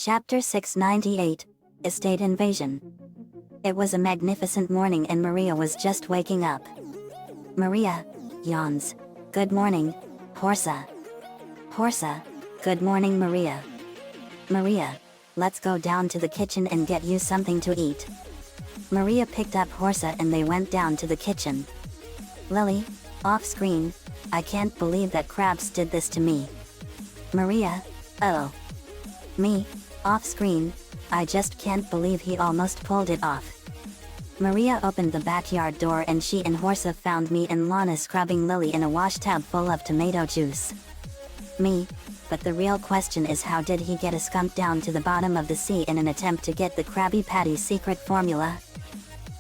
Chapter 698, Estate Invasion. It was a magnificent morning and Maria was just waking up. Maria yawns. Good morning, Horsa. Horsa, good morning Maria. Maria, let's go down to the kitchen and get you something to eat. Maria picked up Horsa and they went down to the kitchen. Lily, off screen, I can't believe that Krabs did this to me. Maria, oh. Me, off screen, I just can't believe he almost pulled it off. Maria opened the backyard door and she and Horsa found me and Lana scrubbing Lily in a wash tub full of tomato juice. Me, but the real question is how did he get a skunk down to the bottom of the sea in an attempt to get the Krabby Patty's secret formula?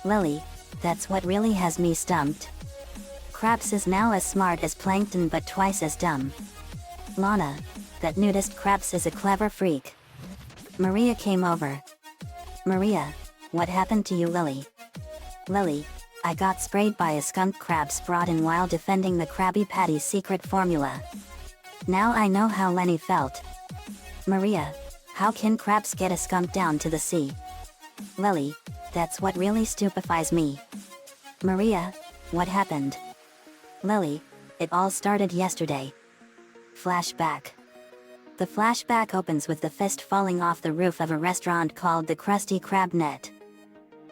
Lily, that's what really has me stumped. Krabs is now as smart as Plankton but twice as dumb. Lana, that nudist Krabs is a clever freak. Maria came over. Maria, what happened to you Lily? Lily, I got sprayed by a skunk Krabs brought in while defending the Krabby Patty's secret formula. Now I know how Lenny felt. Maria, how can Krabs get a skunk down to the sea? Lily, that's what really stupefies me. Maria, what happened? Lily, it all started yesterday. Flashback. The flashback opens with the fist falling off the roof of a restaurant called the Krusty Krab Net.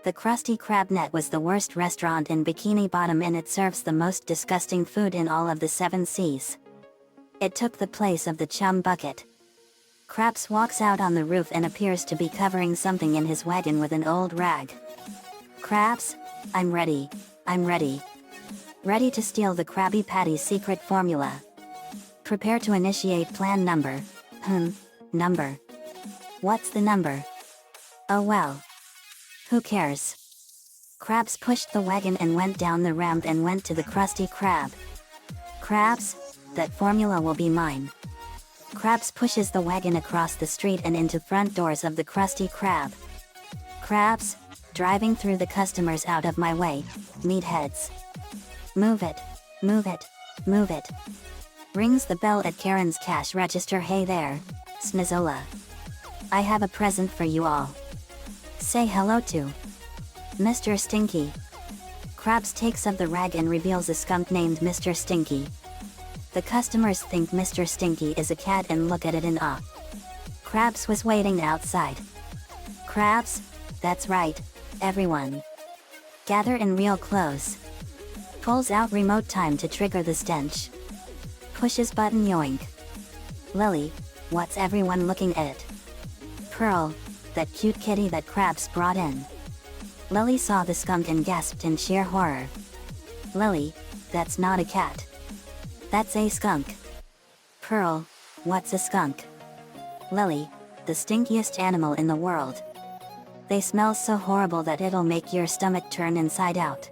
The Krusty Krab Net was the worst restaurant in Bikini Bottom and it serves the most disgusting food in all of the 7 seas. It took the place of the chum bucket. Krabs walks out on the roof and appears to be covering something in his wagon with an old rag. Krabs, I'm ready. I'm ready. Ready to steal the Krabby Patty's secret formula. Prepare to initiate plan number. Number. What's the number? Oh well. Who cares? Krabs pushed the wagon and went down the ramp and went to the Krusty Krab. Krabs, that formula will be mine. Krabs pushes the wagon across the street and into front doors of the Krusty Krab. Krabs, driving through the customers out of my way, meatheads. Move it, move it, move it. Rings the bell at Karen's cash register. Hey there, Snizzola. I have a present for you all. Say hello to Mr. Stinky. Krabs takes up the rag and reveals a skunk named Mr. Stinky. The customers think Mr. Stinky is a cat and look at it in awe. Krabs was waiting outside. Krabs, that's right, everyone. Gather in real close. Pulls out remote time to trigger the stench. Pushes button yoink. Lily, what's everyone looking at? Pearl, that cute kitty that Krabs brought in. Lily saw the skunk and gasped in sheer horror. Lily, that's not a cat. That's a skunk. Pearl, what's a skunk? Lily, the stinkiest animal in the world. They smell so horrible that it'll make your stomach turn inside out.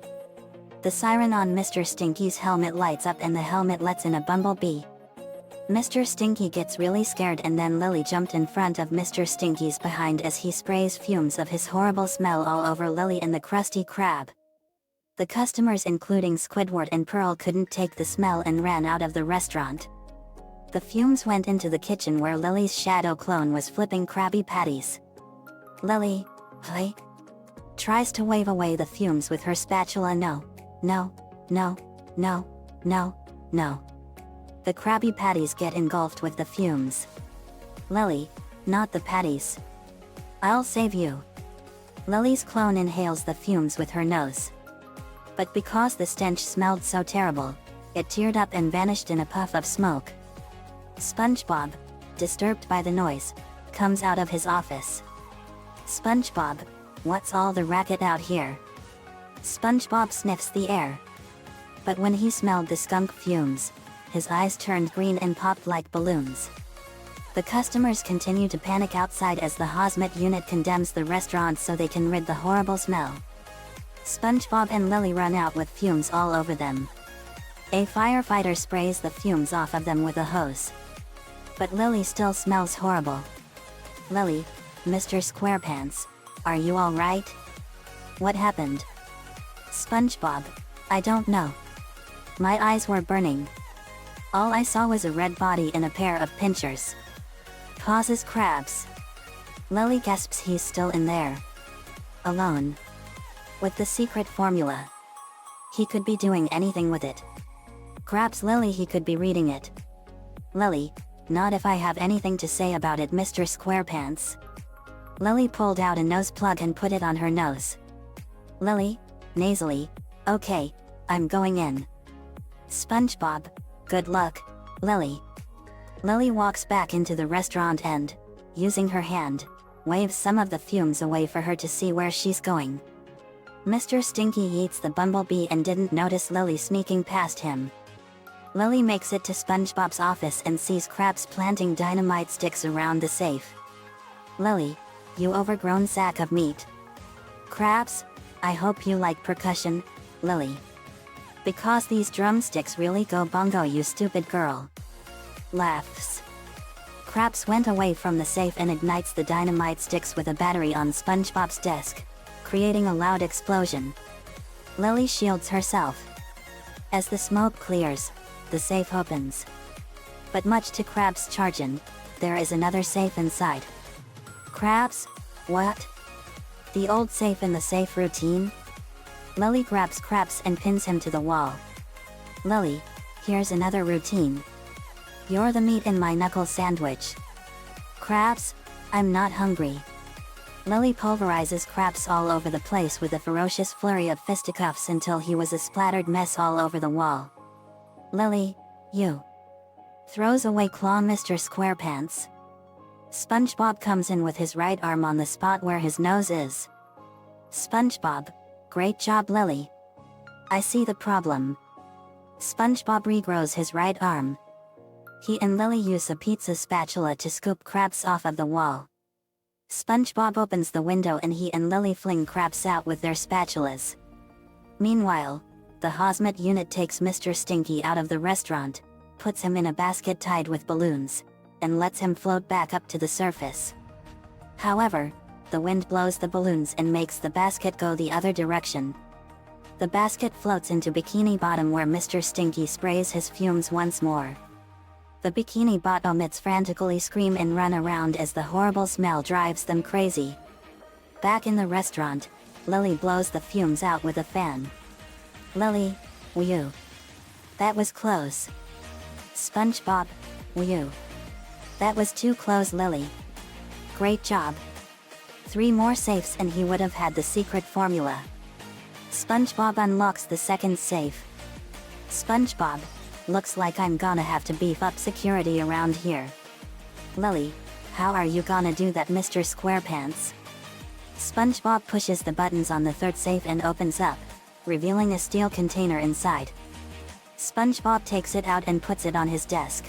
The siren on Mr. Stinky's helmet lights up and the helmet lets in a bumblebee. Mr. Stinky gets really scared and then Lily jumped in front of Mr. Stinky's behind as he sprays fumes of his horrible smell all over Lily and the Krusty Krab. The customers including Squidward and Pearl couldn't take the smell and ran out of the restaurant. The fumes went into the kitchen where Lily's shadow clone was flipping Krabby Patties. Lily, hey? Tries to wave away the fumes with her spatula. No, no, no, no, no, no. The Krabby Patties get engulfed with the fumes. Lily, not the patties. I'll save you. Lily's clone inhales the fumes with her nose. But because the stench smelled so terrible, it teared up and vanished in a puff of smoke. SpongeBob, disturbed by the noise, comes out of his office. SpongeBob, what's all the racket out here? SpongeBob sniffs the air. But when he smelled the skunk fumes, his eyes turned green and popped like balloons. The customers continue to panic outside as the hazmat unit condemns the restaurant so they can rid the horrible smell. SpongeBob and Lily run out with fumes all over them. A firefighter sprays the fumes off of them with a hose. But Lily still smells horrible. Lily, Mr. Squarepants, are you alright? What happened? SpongeBob, I don't know. My eyes were burning. All I saw was a red body and a pair of pincers. Pauses Krabs. Lily gasps he's still in there. Alone. With the secret formula. He could be doing anything with it. Grabs Lily, he could be reading it. Lily, not if I have anything to say about it, Mr. Squarepants. Lily pulled out a nose plug and put it on her nose. Lily, nasally, okay, I'm going in. SpongeBob, good luck, Lily. Lily walks back into the restaurant and, using her hand, waves some of the fumes away for her to see where she's going. Mr. Stinky eats the bumblebee and didn't notice Lily sneaking past him. Lily makes it to SpongeBob's office and sees Krabs planting dynamite sticks around the safe. Lily, you overgrown sack of meat. Krabs, I hope you like percussion, Lily. Because these drumsticks really go bongo, you stupid girl. Laughs. Krabs went away from the safe and ignites the dynamite sticks with a battery on SpongeBob's desk, creating a loud explosion. Lily shields herself. As the smoke clears, the safe opens. But much to Krabs' chagrin, there is another safe inside. Krabs? What? The old safe in the safe routine? Lily grabs Krabs and pins him to the wall. Lily, here's another routine. You're the meat in my knuckle sandwich. Krabs, I'm not hungry. Lily pulverizes Krabs all over the place with a ferocious flurry of fisticuffs until he was a splattered mess all over the wall. Lily, you. Throws away claw Mr. Squarepants. SpongeBob comes in with his right arm on the spot where his nose is. SpongeBob, great job Lily. I see the problem. SpongeBob regrows his right arm. He and Lily use a pizza spatula to scoop Krabs off of the wall. SpongeBob opens the window and he and Lily fling Krabs out with their spatulas. Meanwhile, the hazmat unit takes Mr. Stinky out of the restaurant, puts him in a basket tied with balloons, and lets him float back up to the surface. However, the wind blows the balloons and makes the basket go the other direction. The basket floats into Bikini Bottom where Mr. Stinky sprays his fumes once more. The Bikini Bottomettes frantically scream and run around as the horrible smell drives them crazy. Back in the restaurant, Lily blows the fumes out with a fan. Lily, whew. That was close. SpongeBob, whew. That was too close Lily. Great job. 3 more safes and he would have had the secret formula. SpongeBob unlocks the second safe. SpongeBob, looks like I'm gonna have to beef up security around here. Lily, how are you gonna do that Mr. Squarepants? SpongeBob pushes the buttons on the third safe and opens up, revealing a steel container inside. SpongeBob takes it out and puts it on his desk.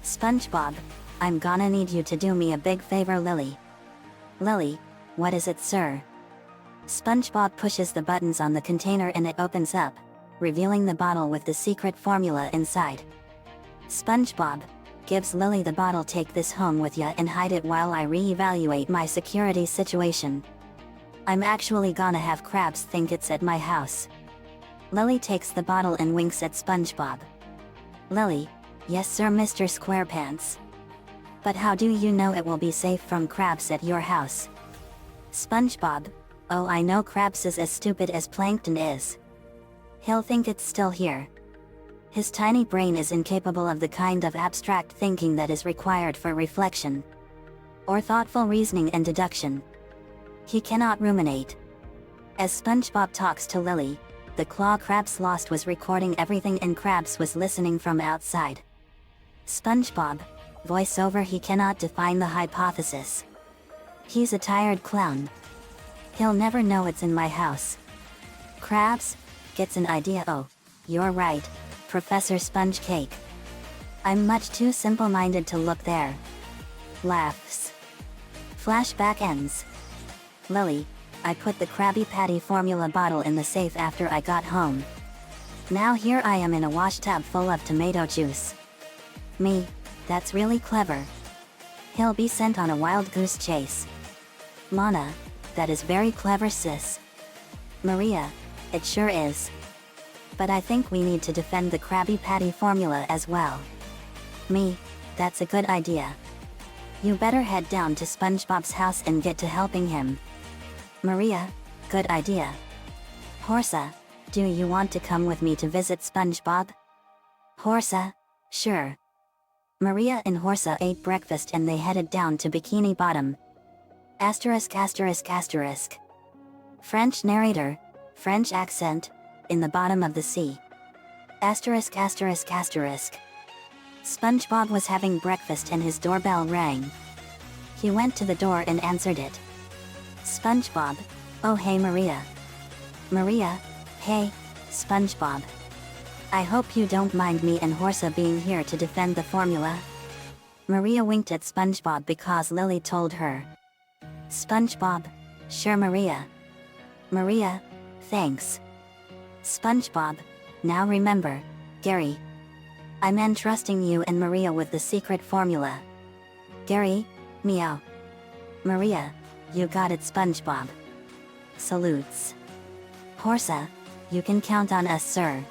SpongeBob, I'm gonna need you to do me a big favor Lily. Lily, what is it sir? SpongeBob pushes the buttons on the container and it opens up, revealing the bottle with the secret formula inside. SpongeBob gives Lily the bottle. Take this home with ya and hide it while I re-evaluate my security situation. I'm actually gonna have Krabs think it's at my house. Lily takes the bottle and winks at SpongeBob. Lily, yes sir Mr. Squarepants. But how do you know it will be safe from Krabs at your house? SpongeBob, oh I know Krabs is as stupid as Plankton is. He'll think it's still here. His tiny brain is incapable of the kind of abstract thinking that is required for reflection, or thoughtful reasoning and deduction. He cannot ruminate. As SpongeBob talks to Lily, the claw Krabs lost was recording everything and Krabs was listening from outside. SpongeBob, voiceover. He cannot define the hypothesis. He's a tired clown. He'll never know it's in my house. Krabs gets an idea. Oh, you're right, Professor Sponge Cake. I'm much too simple-minded to look there. Laughs. Flashback ends. Lily, I put the Krabby Patty formula bottle in the safe after I got home. Now here I am in a washtub full of tomato juice. Me, that's really clever. He'll be sent on a wild goose chase. Lana, that is very clever sis. Maria, it sure is. But I think we need to defend the Krabby Patty formula as well. Me, that's a good idea. You better head down to SpongeBob's house and get to helping him. Maria, good idea. Horsa, do you want to come with me to visit SpongeBob? Horsa, sure. Maria and Horsa ate breakfast and they headed down to Bikini Bottom. Asterisk asterisk asterisk. French narrator, French accent, in the bottom of the sea. Asterisk asterisk asterisk. SpongeBob was having breakfast and his doorbell rang. He went to the door and answered it. SpongeBob, oh hey Maria. Maria, hey, SpongeBob. I hope you don't mind me and Horsa being here to defend the formula. Maria winked at SpongeBob because Lily told her. SpongeBob, sure Maria. Maria, thanks. SpongeBob, now remember, Gary. I'm entrusting you and Maria with the secret formula. Gary, meow. Maria, you got it SpongeBob. Salutes. Horsa, you can count on us sir.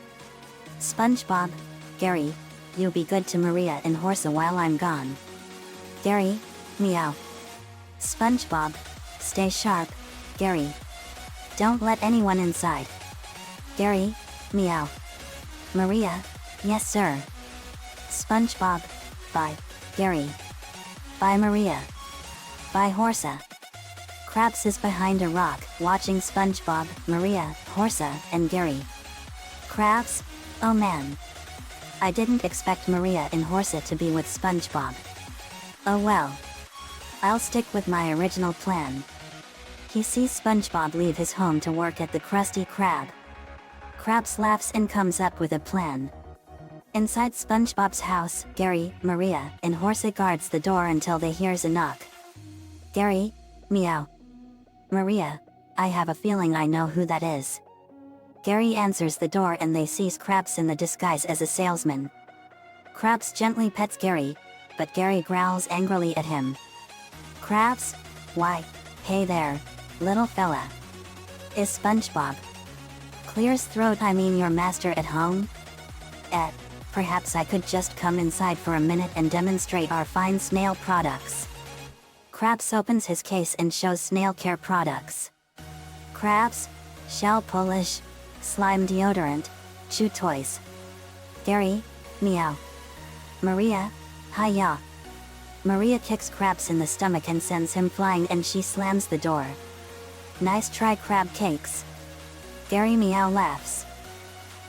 SpongeBob, Gary, you be good to Maria and Horsa while I'm gone. Gary, meow. SpongeBob, stay sharp, Gary. Don't let anyone inside. Gary, meow. Maria, yes sir. SpongeBob, bye, Gary. Bye Maria. Bye Horsa. Krabs is behind a rock, watching SpongeBob, Maria, Horsa, and Gary. Krabs? Oh man. I didn't expect Maria and Horsa to be with SpongeBob. Oh well. I'll stick with my original plan. He sees SpongeBob leave his home to work at the Krusty Krab. Krabs laughs and comes up with a plan. Inside SpongeBob's house, Gary, Maria, and Horsa guards the door until they hears a knock. Gary, meow. Maria, I have a feeling I know who that is. Gary answers the door and they sees Krabs in the disguise as a salesman. Krabs gently pets Gary, but Gary growls angrily at him. Krabs? Why, hey there, little fella. Is SpongeBob? Clears throat I mean your master at home? Perhaps I could just come inside for a minute and demonstrate our fine snail products. Krabs opens his case and shows snail care products. Krabs, shell polish, slime deodorant, chew toys. Gary, meow. Maria, hi-ya. Maria kicks Krabs in the stomach and sends him flying and she slams the door. Nice try crab cakes. Gary meow laughs.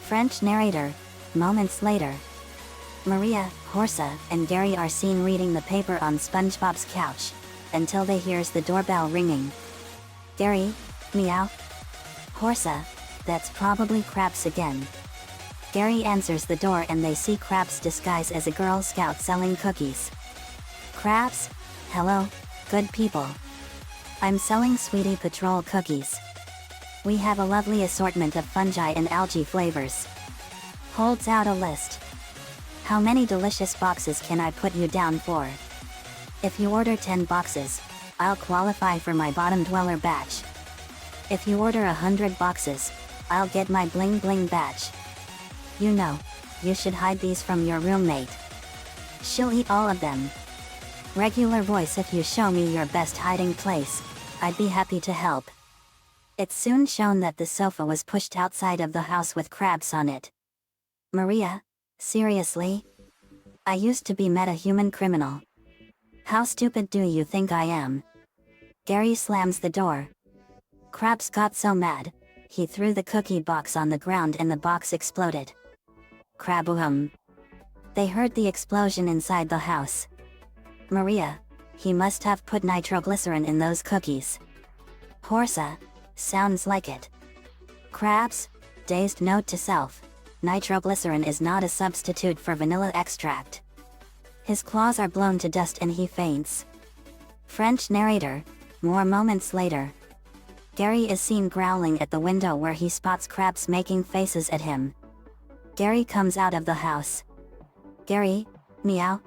French narrator, moments later. Maria, Horsa, and Gary are seen reading the paper on SpongeBob's couch, until they hears the doorbell ringing. Gary, meow. Horsa, that's probably Krabs again. Gary answers the door and they see Krabs disguised as a Girl Scout selling cookies. Krabs, hello, good people. I'm selling Sweetie Patrol cookies. We have a lovely assortment of fungi and algae flavors. Holds out a list. How many delicious boxes can I put you down for? If you order 10 boxes, I'll qualify for my bottom dweller batch. If you order 100 boxes, I'll get my bling bling batch. You know, you should hide these from your roommate. She'll eat all of them. Regular voice if you show me your best hiding place, I'd be happy to help. It's soon shown that the sofa was pushed outside of the house with Krabs on it. Maria, seriously? I used to be meta-human criminal. How stupid do you think I am? Gary slams the door. Krabs got so mad, he threw the cookie box on the ground and the box exploded. Kraboom. They heard the explosion inside the house. Maria, he must have put nitroglycerin in those cookies. Horsa, sounds like it. Krabs, dazed note to self, nitroglycerin is not a substitute for vanilla extract. His claws are blown to dust and he faints. French narrator, more moments later. Gary is seen growling at the window where he spots Krabs making faces at him. Gary comes out of the house. Gary, meow.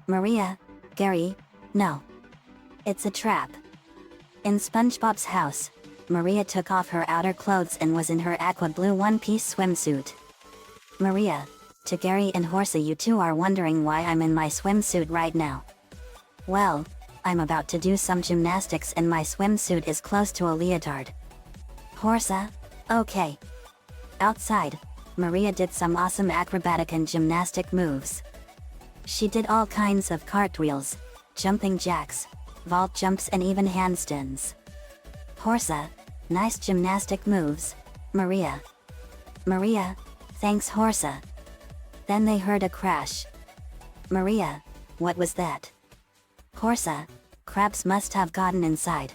Maria, Gary, no. It's a trap. In SpongeBob's house, Maria took off her outer clothes and was in her aqua blue one-piece swimsuit. Maria, to Gary and Horsa, you two are wondering why I'm in my swimsuit right now. Well, I'm about to do some gymnastics and my swimsuit is close to a leotard. Horsa? Okay. Outside, Maria did some awesome acrobatic and gymnastic moves. She did all kinds of cartwheels, jumping jacks, vault jumps and even handstands. Horsa, nice gymnastic moves, Maria. Maria, thanks Horsa. Then they heard a crash. Maria, what was that? Horsa, crabs must have gotten inside.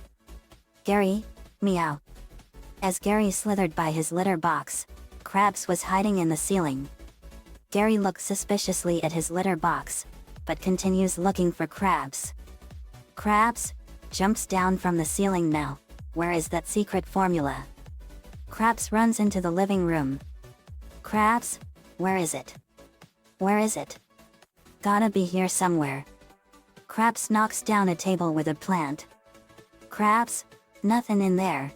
Gary, meow. As Gary slithered by his litter box, Krabs was hiding in the ceiling. Gary looks suspiciously at his litter box, but continues looking for Krabs. Krabs jumps down from the ceiling now. Where is that secret formula? Krabs runs into the living room. Krabs, where is it? Where is it? Gotta be here somewhere. Krabs knocks down a table with a plant. Krabs, nothing in there.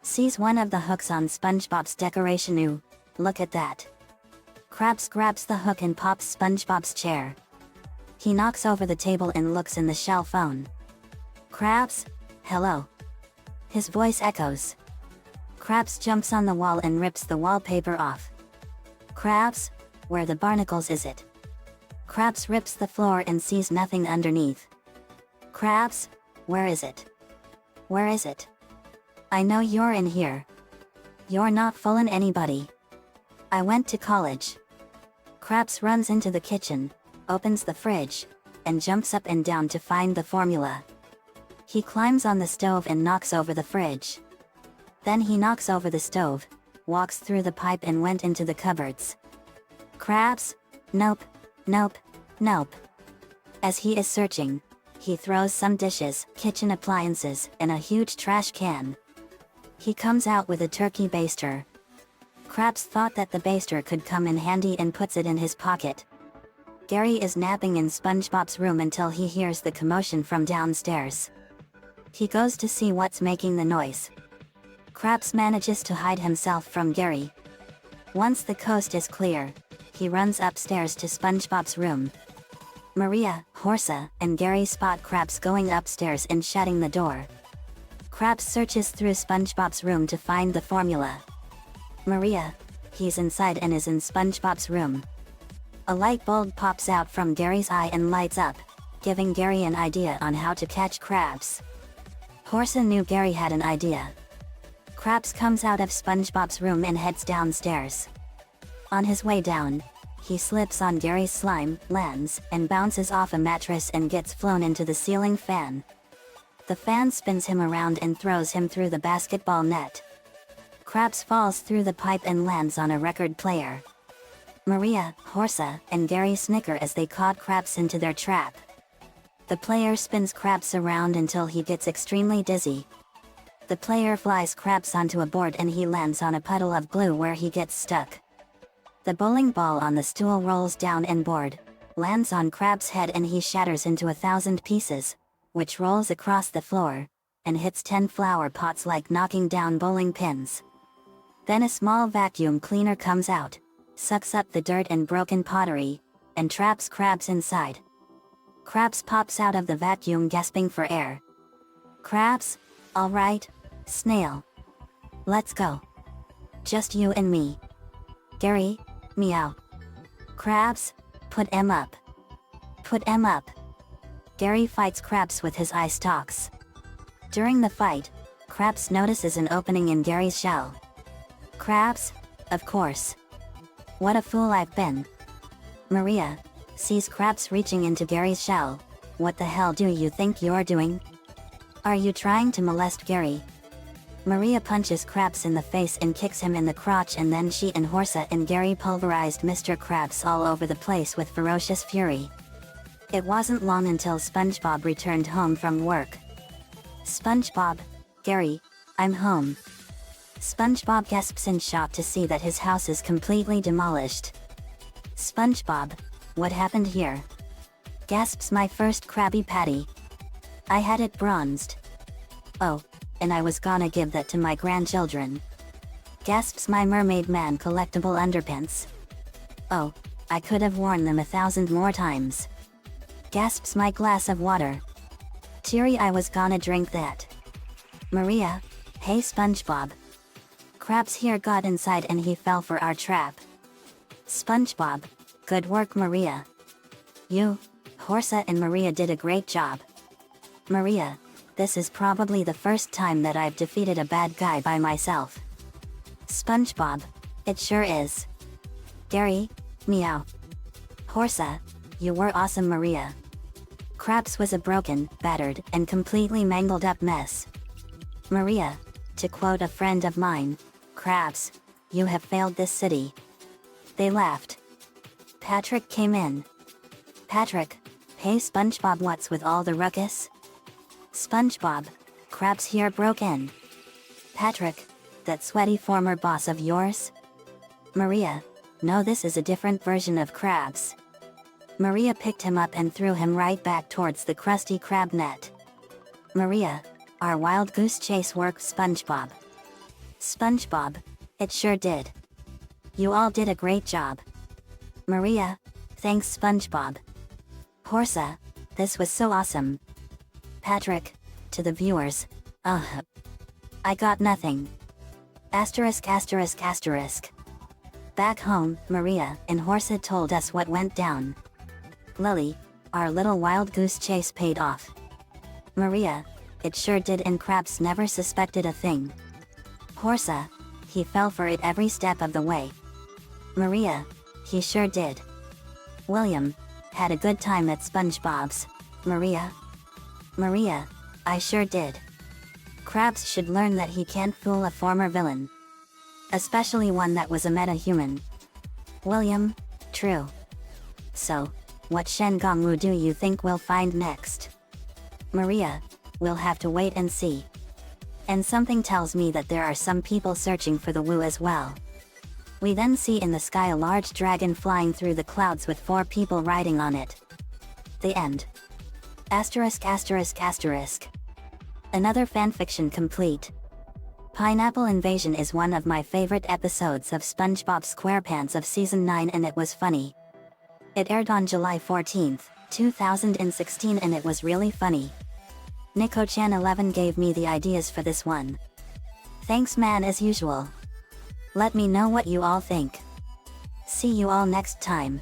Sees one of the hooks on SpongeBob's decoration. Ooh, look at that. Krabs grabs the hook and pops SpongeBob's chair. He knocks over the table and looks in the shell phone. Krabs, hello. His voice echoes. Krabs jumps on the wall and rips the wallpaper off. Krabs, where the barnacles is it? Krabs rips the floor and sees nothing underneath. Krabs, where is it? Where is it? I know you're in here. You're not fooling anybody. I went to college. Krabs runs into the kitchen, opens the fridge, and jumps up and down to find the formula. He climbs on the stove and knocks over the fridge. Then he knocks over the stove, walks through the pipe and went into the cupboards. Krabs? Nope, nope, nope. As he is searching, he throws some dishes, kitchen appliances, and a huge trash can. He comes out with a turkey baster. Krabs thought that the baster could come in handy and puts it in his pocket. Gary is napping in SpongeBob's room until he hears the commotion from downstairs. He goes to see what's making the noise. Krabs manages to hide himself from Gary. Once the coast is clear, he runs upstairs to SpongeBob's room. Maria, Horsa, and Gary spot Krabs going upstairs and shutting the door. Krabs searches through SpongeBob's room to find the formula. Maria, he's inside and is in SpongeBob's room. A light bulb pops out from Gary's eye and lights up, giving Gary an idea on how to catch Krabs. Horsa knew Gary had an idea. Krabs comes out of SpongeBob's room and heads downstairs. On his way down, he slips on Gary's slime, lands, and bounces off a mattress and gets flown into the ceiling fan. The fan spins him around and throws him through the basketball net. Krabs falls through the pipe and lands on a record player. Maria, Horsa, and Gary snicker as they caught Krabs into their trap. The player spins Krabs around until he gets extremely dizzy. The player flies Krabs onto a board and he lands on a puddle of glue where he gets stuck. The bowling ball on the stool rolls down and board, lands on Krabs' head and he shatters into 1,000 pieces, which rolls across the floor, and hits 10 flower pots like knocking down bowling pins. Then a small vacuum cleaner comes out, sucks up the dirt and broken pottery, and traps Krabs inside. Krabs pops out of the vacuum gasping for air. Krabs, alright, snail. Let's go. Just you and me. Gary, meow. Krabs, put 'em up. Put 'em up. Gary fights Krabs with his eye stalks. During the fight, Krabs notices an opening in Gary's shell. Krabs, of course. What a fool I've been. Maria sees Krabs reaching into Gary's shell. What the hell do you think you're doing? Are you trying to molest Gary? Maria punches Krabs in the face and kicks him in the crotch, and then she and Horsa and Gary pulverized Mr. Krabs all over the place with ferocious fury. It wasn't long until SpongeBob returned home from work. SpongeBob, Gary, I'm home. SpongeBob gasps in shock to see that his house is completely demolished. SpongeBob, what happened here? Gasps my first Krabby Patty. I had it bronzed. Oh, and I was gonna give that to my grandchildren. Gasps my Mermaid Man collectible underpants. Oh, I could have worn them 1,000 more times. gasps my glass of water. Teary I was gonna drink that. Maria, hey SpongeBob. Krabs here got inside and he fell for our trap. SpongeBob, good work Maria. You, Horsa and Maria did a great job. Maria, this is probably the first time that I've defeated a bad guy by myself. SpongeBob, it sure is. Gary, meow. Horsa, you were awesome Maria. Krabs was a broken, battered, and completely mangled up mess. Maria, to quote a friend of mine, Krabs, you have failed this city. They laughed. Patrick came in. Patrick, hey SpongeBob, what's with all the ruckus? SpongeBob, Krabs here broke in. Patrick, that sweaty former boss of yours? Maria, no, this is a different version of Krabs. Maria picked him up and threw him right back towards the Krusty Krab net. Maria, our wild goose chase worked SpongeBob. SpongeBob, it sure did. You all did a great job. Maria, thanks SpongeBob. Horsa, this was so awesome. Patrick, to the viewers, I got nothing. Asterisk asterisk asterisk. Back home, Maria and Horsa told us what went down. Lily, our little wild goose chase paid off. Maria, it sure did, and Krabs never suspected a thing. Horsa, he fell for it every step of the way. Maria, he sure did. William, had a good time at SpongeBob's. Maria? Maria, I sure did. Krabs should learn that he can't fool a former villain. Especially one that was a meta-human. William, true. So, what Shengongu do you think we'll find next? Maria, we'll have to wait and see. And something tells me that there are some people searching for the Wu as well. We then see in the sky a large dragon flying through the clouds with 4 people riding on it. The end. Asterisk asterisk asterisk. Another fanfiction complete. Pineapple Invasion is one of my favorite episodes of SpongeBob SquarePants of Season 9 and it was funny. It aired on July 14, 2016 and it was really funny. Nico-chan11 gave me the ideas for this one. Thanks man as usual. Let me know what you all think. See you all next time.